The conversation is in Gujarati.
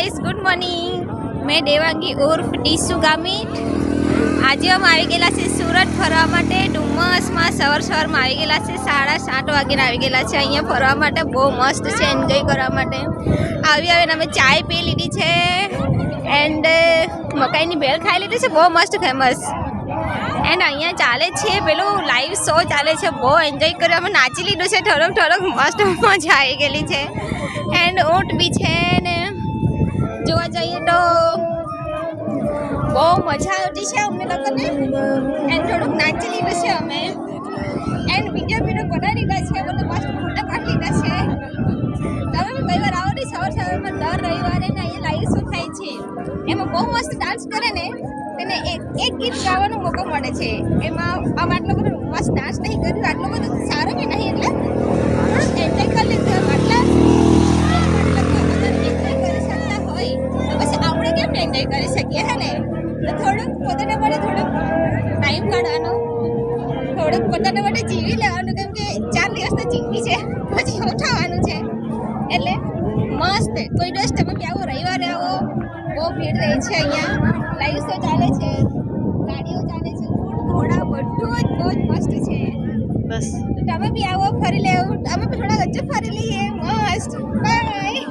Guys, good morning. મેં દેવાંગી ઉર્ફ ડીસુ ગામિત. આજે અમે આવી ગયેલા છે સુરત ફરવા માટે. ડુમસમાં સવારમાં આવી ગયેલા છે, 7:30 વાગે આવી ગયેલા છે અહીંયા ફરવા માટે. બહુ મસ્ત છે, એન્જોય કરવા માટે. આવીને અમે ચાય પી લીધી છે એન્ડ મકાઈની ભેળ ખાઈ લીધી છે, બહુ મસ્ત ફેમસ. એન્ડ અહીંયા ચાલે છે પેલું લાઈવ શો ચાલે છે, બહુ એન્જોય કર્યો. અમે નાચી લીધું છે થોડોક મસ્ત મજા આવી ગયેલી છે. એન્ડ ઊંટ બી છે ને જોવા જઈએ તો બહુ મજા આવતી છે અમને લોકોને. એન્ડ થોડુંક નાચી લીધું છે અમે. એન્ડ વિડીયો બનાવી લીધા છે, બધું મસ્ત ફોટા પાડી લીધા છે. તમે બી કઈ વાર આવો ને સવારમાં દર રવિવારે ને અહીંયા લાઈવ શો થાય છે. એમાં બહુ મસ્ત ડાન્સ કરે ને તેને એક ગીત ગાવાનો મોકો મળે છે. એમાં આમ આટલો બધો મસ્ત ડાન્સ નહીં કર્યું, આટલો બધો સારો બી નહીં, એટલે થોડુંક એન્જોય કરી લીધું. એન્જોય કરી શકીએ હે ને. તો થોડુંક પોતાના માટે થોડુંક ટાઈમ કાઢવાનો, થોડુંક પોતાના માટે જીવી લેવાનું, કેમ કે 4 દિવસની જિંદગી છે, પછી ઉઠાવવાનું છે. એટલે મસ્ત કોઈ દિવસ તમે બી આવો, રવિવારે આવો. બહુ ભીડ રહી છે અહીંયા, લાઈવ શો ચાલે છે, ગાડીઓ ચાલે છે, ઘોડા, બધું જ બહુ જ મસ્ત છે. બસ તમે બી આવો, ફરી લેવું. અમે બી થોડા વચ્ચે ફરી લઈએ. મસ્ત. બાય.